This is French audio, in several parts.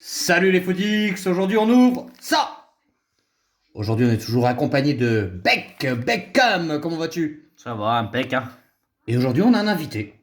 Salut les Foodix, aujourd'hui on ouvre ça. Aujourd'hui on est toujours accompagné de Beckham, comment vas-tu? Ça va, impec, hein. Et aujourd'hui on a un invité,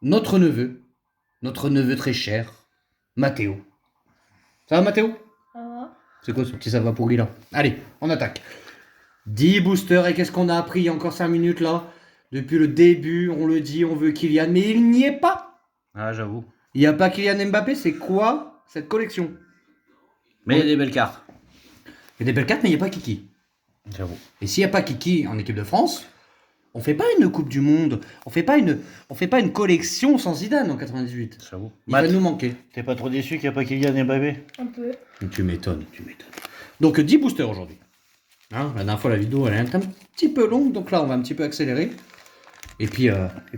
notre neveu très cher, Mathéo. Ça va Mathéo? Ça va? C'est quoi ce petit ça va pourri là? Allez, on attaque. 10 boosters et qu'est-ce qu'on a appris il y a encore 5 minutes là? Depuis le début, on le dit, on veut Kylian, mais il n'y est pas. Ah, j'avoue. Il n'y a pas Kylian Mbappé, c'est quoi cette collection? Mais il y a des belles cartes. Il y a des belles cartes mais il n'y a pas Kiki. J'avoue. Et s'il n'y a pas Kiki en équipe de France, on fait pas une Coupe du Monde, on fait pas une collection sans Zidane en 98. J'avoue. Il va Matt, nous manquer. t'es pas trop déçu qu'il n'y a pas Kylian Mbappé? Un peu. Tu m'étonnes, tu m'étonnes. Donc 10 boosters aujourd'hui. Hein, la dernière fois la vidéo elle est un petit peu longue, donc là on va un petit peu accélérer. Et puis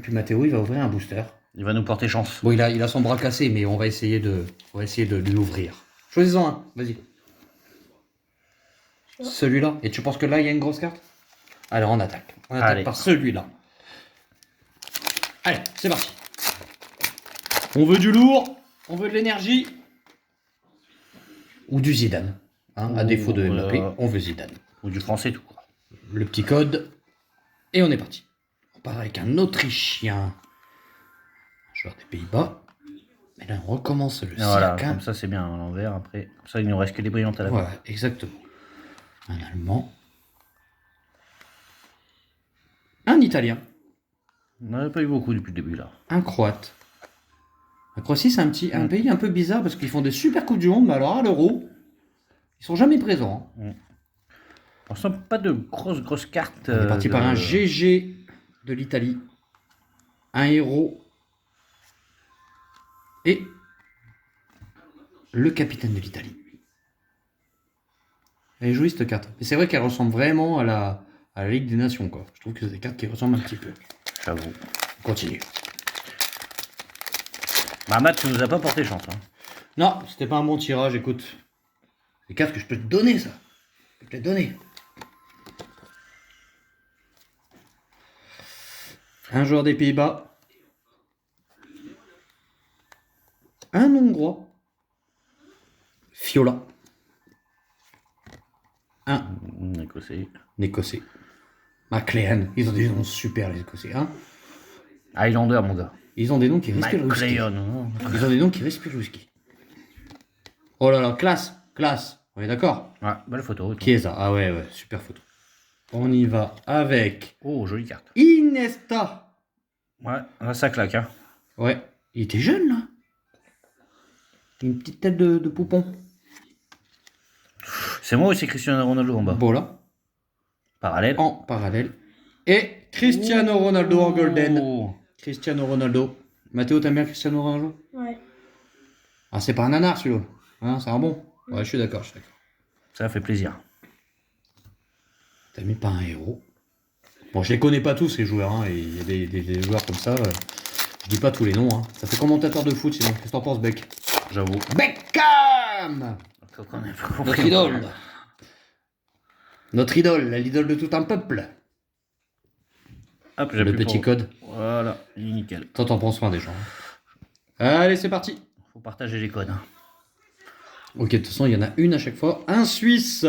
Mathéo il va ouvrir un booster. Il va nous porter chance. Bon il a son bras cassé mais on va essayer de l'ouvrir. Choisis-en un, vas-y. Celui-là. Et tu penses que là il y a une grosse carte? Alors on attaque. On attaque Allez. par celui-là. Allez, c'est parti. On veut du lourd, on veut de l'énergie. Ou du Zidane. Hein, à Ou, défaut de Mbappé, on veut Zidane. Ou du français tout court. Le petit code. Et on est parti. On part avec un Autrichien. Un joueur des Pays-Bas. Mais là, on recommence le Voilà, cirque. comme ça c'est bien à l'envers. Après, comme ça il nous reste que des brillantes à la fin. Voilà, exactement. Un Allemand. Un Italien. On n'en a pas eu beaucoup depuis le début là. Un Croate. La Croatie, c'est un pays un peu bizarre parce qu'ils font des super Coupes du Monde, mais alors à l'Euro, ils sont jamais présents. Hein. On sent pas de grosses cartes. On est parti par un GG de l'Italie, un héros et le capitaine de l'Italie. Elle est jolie cette carte. Mais c'est vrai qu'elle ressemble vraiment à la Ligue des Nations, quoi. Je trouve que c'est des cartes qui ressemblent un petit peu. J'avoue. On continue. Bah Matt, tu nous as pas porté chance. Hein. Non, c'était pas un bon tirage, écoute. Des cartes que je peux te donner, ça. Je peux te les donner. Un joueur des Pays-Bas. Un Hongrois. Fiola. Un Écossais. Écossais. McLean. Ils ont des noms super, les Écossais. Hein. Highlander, mon gars. Ils ont des noms qui respirent le whisky. McLeon. Hein. Ils ont des noms qui respirent le whisky. Oh là là, classe. On est d'accord? Ouais, belle photo. Qui est ça? Ah ouais, super photo. On y va avec Oh, jolie carte. Iniesta. Ouais, là ça claque. Hein. Ouais, il était jeune là. Une petite tête de poupon. C'est moi ou c'est Cristiano Ronaldo en bas? Voilà, Parallèle. en parallèle. Et Cristiano Ronaldo en golden. Oh. Cristiano Ronaldo. Mathéo, t'aimes bien Cristiano Ronaldo? Ouais. Ah, c'est pas un nanar celui-là. Hein, c'est un bon. Ouais, je suis d'accord. Ça fait plaisir. T'as mis pas un héros. Bon, je les connais pas tous ces joueurs. Hein, et il y a des joueurs comme ça. Je dis pas tous les noms. Hein. Ça fait commentateur de foot sinon. Qu'est-ce que t'en penses, Beck? J'avoue. Beckham. Notre idole. Notre idole, l'idole de tout un peuple. Hop, Le petit code. Voilà, il est nickel. Toi, t'en prends soin des gens. Allez, c'est parti. Faut partager les codes. Hein. Ok, de toute façon, il y en a une à chaque fois. Un Suisse.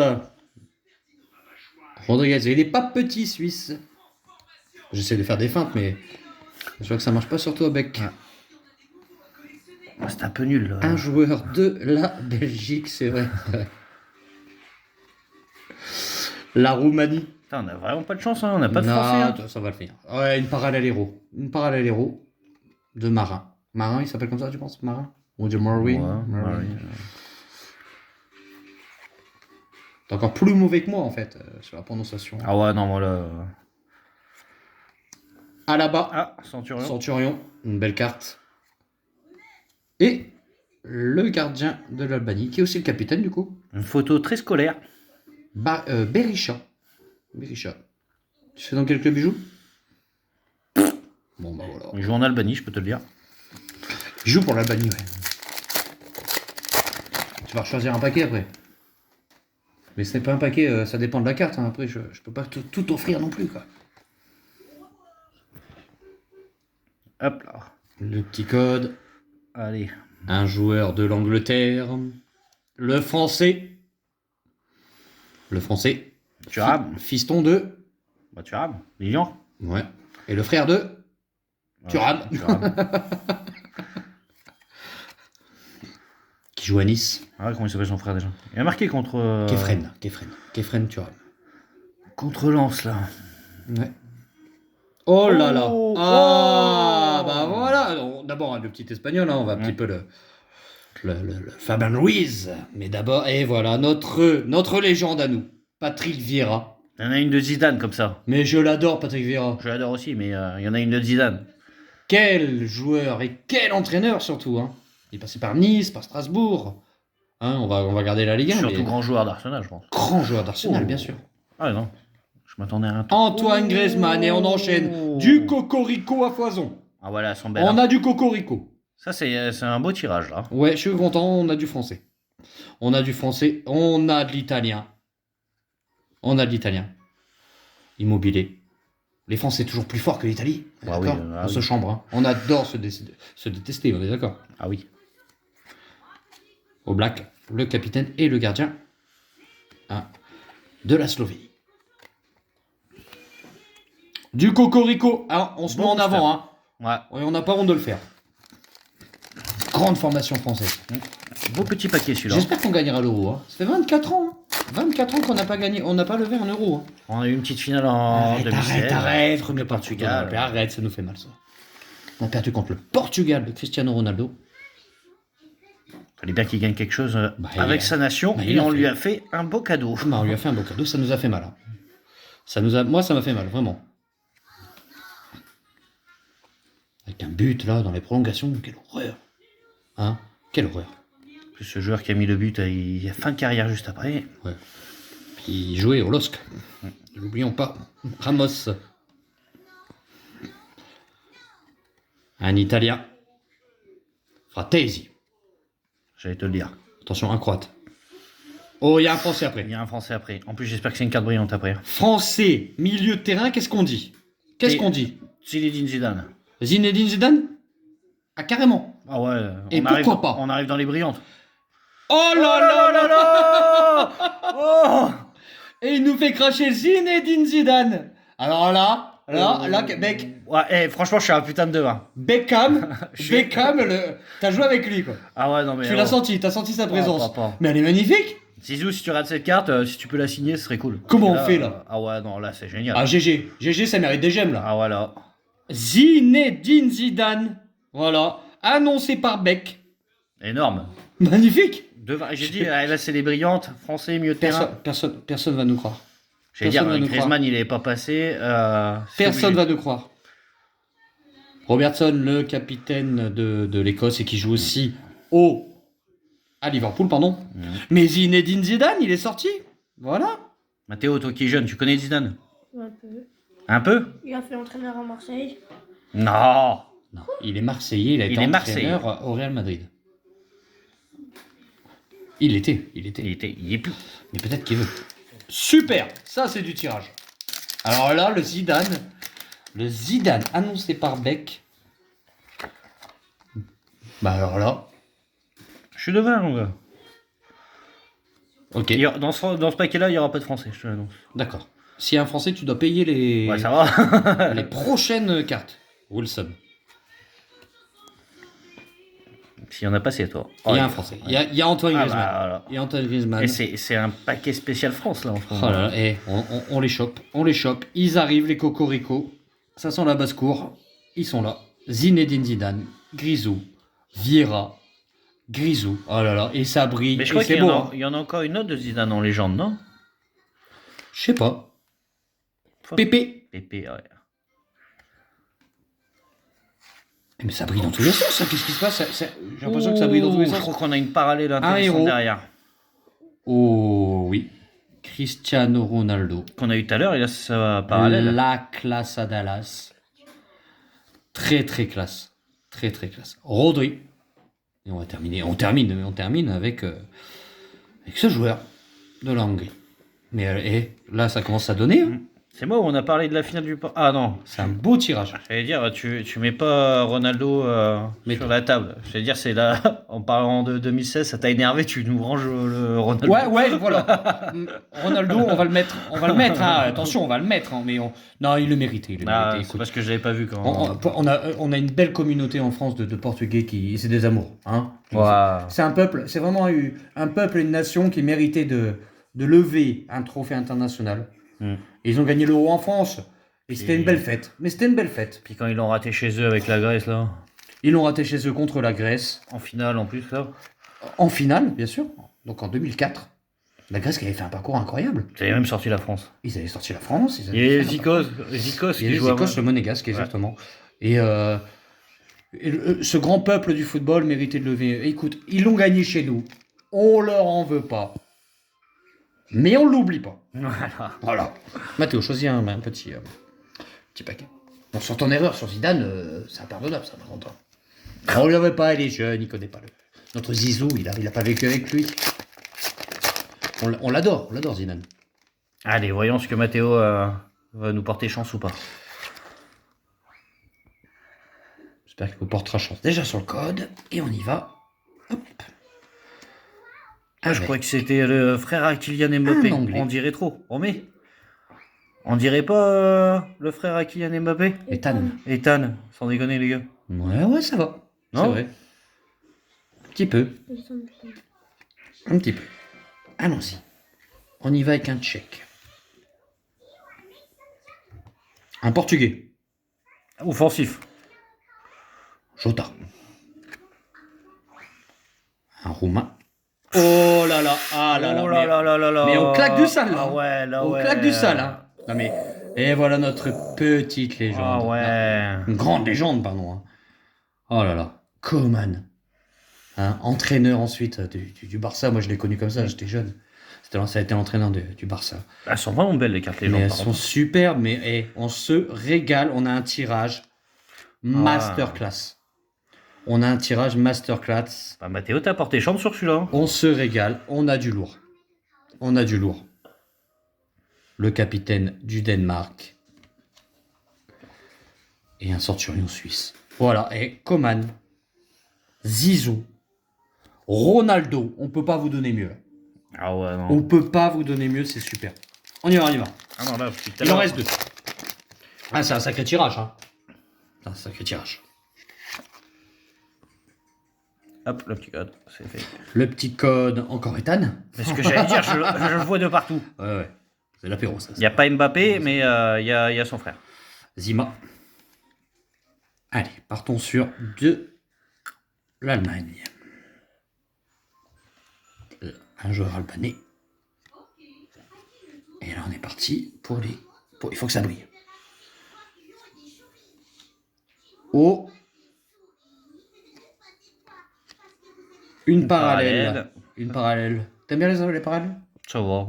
Rodriguez, il est pas petit, Suisse. J'essaie de faire des feintes, mais je vois que ça marche pas sur toi, Beck. Ouais. Oh, c'est un peu nul. Là. Un joueur de la Belgique, c'est vrai. La Roumanie. Putain, on a vraiment pas de chance, hein. On n'a pas de Non, français. Hein. ça va le faire. Ouais, une parallèle héros. Une parallèle héros de Marin. Marin, il s'appelle comme ça, tu penses? Marin? Ou de Marine? Ouais, Marine. ouais. T'es encore plus mauvais que moi, en fait, sur la prononciation. Ah ouais, non, voilà. À la bas. Ah, Centurion. Centurion, une belle carte. Et le gardien de l'Albanie, qui est aussi le capitaine du coup. Une photo très scolaire. Berisha. Berisha. Tu sais dans quel club il joue? Bon bah voilà. Il joue en Albanie, je peux te le dire. Il joue pour l'Albanie, ouais. Tu vas choisir un paquet après. Mais ce n'est pas un paquet, ça dépend de la carte. Hein. Après, je peux pas tout offrir non plus, quoi. Hop là. Le petit code. Allez, Un joueur de l'Angleterre. Le français. Le français. Thuram. Fiston de. Bah, Thuram. Lilian. Ouais. Et le frère de. Thuram. Thuram. Qui joue à Nice. Ah ouais, comment il s'appelle son frère déjà? Il a marqué contre. Kefren Thuram. Contre Lens, là. Ouais. Oh là là. Oh, Ah oh. bah voilà. Alors, d'abord le petit espagnol, hein, on va un petit peu le Fabian Ruiz. Mais d'abord, et voilà, notre légende à nous. Patrick Vieira. Il y en a une de Zidane comme ça. Mais je l'adore, Patrick Vieira. Je l'adore aussi, mais il y en a une de Zidane. Quel joueur et quel entraîneur surtout. Hein. Il est passé par Nice, par Strasbourg. Hein, on va garder la Ligue 1. Surtout mais grand joueur d'Arsenal, je pense. grand joueur d'Arsenal, Oh. bien sûr. Ah non, je m'attendais à un truc. Antoine Griezmann, et on enchaîne. Du cocorico à foison. Ah voilà, son bel. On a du cocorico. Ça, c'est un beau tirage, là. Ouais, je suis content, on a du français. On a du français, on a de l'italien. On a de l'italien. Immobilier. Les Français toujours plus forts que l'Italie. Bah D'accord, oui, on se chambre. Hein. On adore se détester, on est d'accord. Ah oui. Au Black, le capitaine et le gardien hein, de la Slovénie. Du cocorico. Alors, on se met en avant. Hein. Ouais. Et on n'a pas honte de le faire. Grande formation française. Beau petit paquet, celui-là. J'espère qu'on gagnera l'euro. Hein. Ça fait 24 ans. Hein. 24 ans qu'on n'a pas gagné, on n'a pas levé un euro. Hein. On a eu une petite finale en 2016. Arrête, remets le pas Portugal. Arrête, ça nous fait mal ça. On a perdu contre le Portugal de Cristiano Ronaldo. Fallait bien qu'il gagne quelque chose il avec sa nation bah, et on lui a fait un beau cadeau. Non, on lui a fait un beau cadeau, ça nous a fait mal. Hein. Moi, ça m'a fait mal, vraiment. Avec un but là dans les prolongations, quelle horreur. Hein, quelle horreur. Plus ce joueur qui a mis le but, il a fin de carrière juste après. Ouais. Puis il jouait au LOSC. N'oublions pas. Ramos. Un Italien. Fratesi. J'allais te le dire. Attention, un Croate. Oh, il y a un Français après. Il y a un Français après. En plus, j'espère que c'est une carte brillante après. Français, milieu de terrain, qu'est-ce qu'on dit? Qu'est-ce qu'on dit? Zinedine Zidane. Zinedine Zidane? Ah, carrément. Ah ouais. Et pourquoi pas? On arrive dans les brillantes. Oh là là là là Oh. Et il nous fait cracher Zinedine Zidane. Alors là, mec, Ouais, franchement, je suis un putain de devin. Beckham, t'as joué avec lui quoi. Ah ouais, non mais. Tu l'as senti, t'as senti sa présence. papa. Mais elle est magnifique. Zizou, si tu rates cette carte, si tu peux la signer, ce serait cool. Comment Parce on que fait là? Ah ouais, non, là, c'est génial. Ah GG, ça mérite des j'aime là. Ah voilà. Zinedine Zidane, voilà, annoncé par Beck. Énorme. Magnifique. J'ai dit, là, c'est les brillantes. Français, milieu de terrain. Personne va nous croire. J'allais dire, personne va nous Griezmann, il n'est pas passé. Personne va nous croire. Robertson, le capitaine de l'Écosse et qui joue aussi à Liverpool, pardon. Mais Zinedine Zidane, il est sorti. Voilà. Mathéo, toi qui es jeune, tu connais Zidane? Un peu. Un peu? Il a fait entraîneur à Marseille. Non. Non, il est Marseillais, il a été entraîneur au Real Madrid. Il y est plus. Mais peut-être qu'il veut. Super, ça c'est du tirage. Alors là, le Zidane annoncé par Beck. Bah alors là, Je suis devin, mon gars. ok, Dans ce paquet-là, il n'y aura pas de français, je te l'annonce. d'accord. S'il y a un Français, tu dois payer les, Ouais, ça va. les prochaines cartes. Wilson. S'il y en a pas, c'est toi. Il y a un Français. Il y a Antoine Griezmann. Bah, voilà. Il y a Antoine Griezmann. Et c'est un paquet spécial France, là, en ce Oh moment. là là, on les chope, Ils arrivent, les cocoricots. Ça sent la basse-cour. Ils sont là. Zinedine Zidane, Grisou, Vieira, Grisou. Oh là là, et ça brille. Mais je et crois c'est qu'il y, beau. il y en a encore une autre de Zidane en légende, non? Je sais pas. Pépé. Pépé, ouais. Mais ça brille dans tous les sens. Hein. Qu'est-ce qui se passe? J'ai l'impression que ça brille dans tous les Je sens. crois qu'on a une parallèle héros. intéressante derrière. Oh oui. Cristiano Ronaldo. Qu'on a eu tout à l'heure, et là, ça va parallèle. La classe à Dallas. Très très classe. Très très classe. Rodri. Et on termine avec ce joueur de la Hongrie. Mais là, ça commence à donner. Hein. C'est moi où on a parlé de la finale du... Ah non, C'est un beau tirage. j'allais dire, tu mets pas Ronaldo Mais sur la table. J'allais dire, c'est là, en parlant de 2016, ça t'a énervé, tu nous ranges le Ronaldo. Ouais, voilà. Ronaldo, on va le mettre, hein. Attention, on va le mettre, hein, mais non, il le méritait. Ah, c'est Écoute, parce que je l'avais pas vu quand... on a une belle communauté en France de Portugais qui, c'est des amours, hein. Waouh. C'est un peuple, c'est vraiment un peuple et une nation qui méritait de lever un trophée international. Hmm. Et ils ont gagné l'Euro en France. Et c'était une belle fête. Mais c'était une belle fête. Puis quand ils l'ont raté chez eux avec la Grèce, là, Ils l'ont raté chez eux contre la Grèce. en finale en plus, là. En finale, bien sûr. Donc en 2004. La Grèce qui avait fait un parcours incroyable. Vous avez même sorti la France. Ils avaient sorti la France. Ils Il y avaient a fait un Zikos Il qui y avait joue à... Zikos, le monégasque, exactement. Et ce grand peuple du football méritait de lever. Écoute, ils l'ont gagné chez nous. On leur en veut pas. Mais on l'oublie pas. Voilà. Mathéo, choisis un petit paquet. Bon, sur ton erreur sur Zidane, c'est impardonnable, ça, par contre. On ne le veut pas, il est jeune, il connaît pas notre Zizou, il a pas vécu avec lui. On l'adore Zidane. Allez, voyons ce que Mathéo va nous porter chance ou pas. J'espère qu'il vous portera chance. Déjà sur le code, et on y va. Hop. Ah, je croyais que c'était le frère à Kylian Mbappé. On dirait trop. On met. On dirait pas le frère à Kylian Mbappé Ethan, sans déconner les gars. Ouais, ça va. Non, c'est vrai. Un petit peu. Un petit peu. Allons-y. On y va avec un tchèque. Un portugais. Offensif. Jota. Un roumain. Oh là là, ah là là. Oh là là là là là. Mais on claque du sale là. Ah ouais, là On ouais. claque du sale, hein. Non mais. Et voilà notre petite légende. Ah ouais. Une grande légende, pardon. Hein. Oh là là. Coman. Hein, entraîneur ensuite du Barça. Moi je l'ai connu comme ça, j'étais jeune. Ça a été l'entraîneur du Barça. Elles sont vraiment belles les cartes Mais légendes. elles sont superbes, mais on se régale. On a un tirage masterclass. On a un tirage masterclass. Bah, Mathéo, t'as porté chance sur celui-là. On se régale. On a du lourd. On a du lourd. Le capitaine du Danemark. Et un centurion suisse. Voilà. Et Coman. Zizou. Ronaldo. On peut pas vous donner mieux. Ah ouais, non. On peut pas vous donner mieux. C'est super. On y va. Ah non, là, putain. Il en reste 2. Ah, c'est un sacré tirage. Hein. C'est un sacré tirage. Hop, le petit code, c'est fait. Le petit code, encore Ethan. C'est ce que j'allais dire, je le vois de partout. Ouais. C'est l'apéro, ça. Il n'y a pas Mbappé, mais il y a son frère. Zima. Allez, partons sur de l'Allemagne. Un joueur albanais. Et là, on est parti pour les... Il faut que ça brille. Oh. Une parallèle. Une parallèle. T'aimes bien les parallèles? Ça va.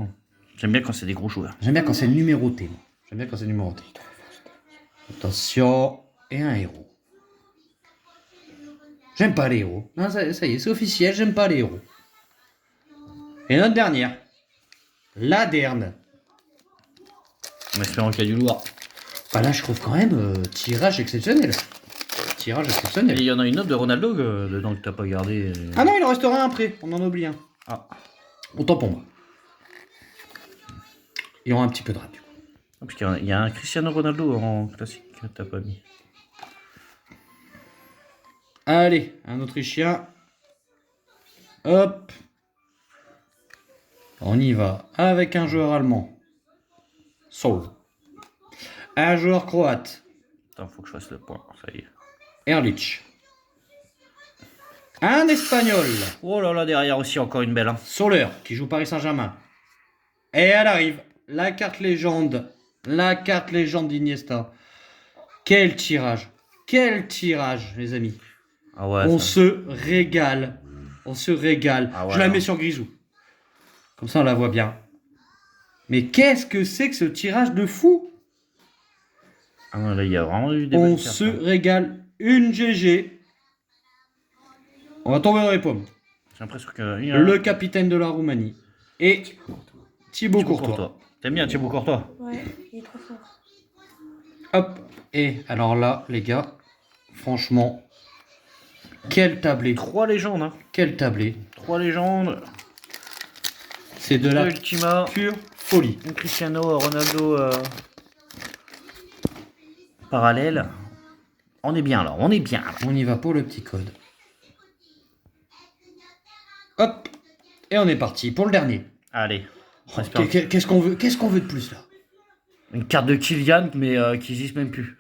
J'aime bien quand c'est des gros joueurs. J'aime bien quand c'est numéroté. Moi. J'aime bien quand c'est numéroté. Attention. Et un héros. J'aime pas les héros. Non, ça y est, c'est officiel, j'aime pas les héros. Et notre dernière. La dernière. En espérant qu'il y a du lourd. Bah là, je trouve quand même tirage exceptionnel. Tirage Et exceptionnel. il y en a une autre de Ronaldo dedans que t'as pas gardé. Ah non, il en restera un après. On en oublie un. Ah. Autant pour moi. Il y aura un petit peu de rap du coup. Parce qu'il y a un Cristiano Ronaldo en classique que t'as pas mis. Allez, un Autrichien. Hop. On y va avec un joueur allemand. Saul. Un joueur croate. Attends, faut que je fasse le point, ça y est. Erlich. Un espagnol. Oh là là, derrière aussi encore une belle. Hein. Soler, qui joue Paris Saint-Germain. Et elle arrive. La carte légende. La carte légende d'Iniesta. Quel tirage. Quel tirage, les amis. Ah ouais. On se régale. On se régale. Ah ouais, je la non. mets sur Grisou. Comme ça, on la voit bien. Mais qu'est-ce que c'est que ce tirage de fou? Ah non, là, il y a vraiment eu des On belles cartes, se hein. régale. Une GG. On va tomber dans les pommes. J'ai l'impression que. Le capitaine de la Roumanie. Et Thibaut Courtois. T'aimes bien Thibaut Courtois? Ouais. Ouais, il est trop fort. Hop. Et alors là, les gars, franchement, quel tablé. 3 légendes, hein. Quel tablé. 3 légendes. C'est de la Ultima. pure folie. Un Cristiano Ronaldo parallèle. On est bien là, on est bien. On y va pour le petit code. Hop. Et on est parti pour le dernier. Allez. Oh, qu'est-ce qu'on veut de plus là? Une carte de Kylian, mais qui n'existe même plus.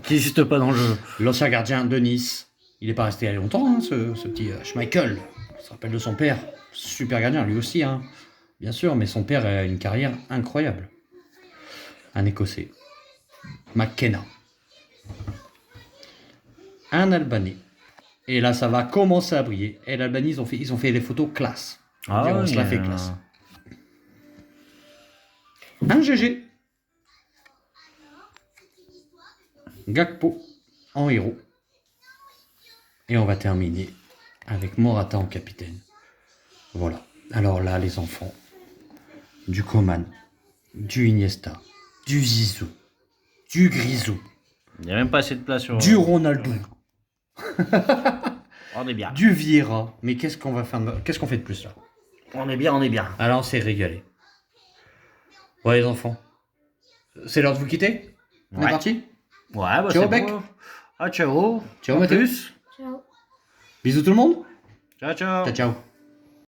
Qui n'existe pas dans le jeu. L'ancien gardien de Nice. Il n'est pas resté longtemps, hein, ce petit Schmeichel. Il se rappelle de son père. Super gardien, lui aussi, hein. Bien sûr, mais son père a une carrière incroyable. Un Écossais. McKenna. Un Albanais. Et là, ça va commencer à briller. Et l'Albanie, ils ont fait des photos classe. On se la fait classe. Un GG. Gakpo en héros. Et on va terminer avec Morata en capitaine. Voilà. Alors là, les enfants, du Coman, du Iniesta, du Zizou, du Grisou, Il n'y a même pas assez de place sur... du Ronaldo, On est bien. du Vieira. Mais qu'est-ce qu'on fait de plus là? On est bien, on est bien. Alors on s'est régalé. Ouais les enfants, c'est l'heure de vous quitter. On est Ouais. parti. Ouais, bah Ciao, c'est Bec. bon. Ah, ciao. Ciao À Mathieu. plus. Ciao. Bisous tout le monde. Ciao, ciao. Ciao ciao.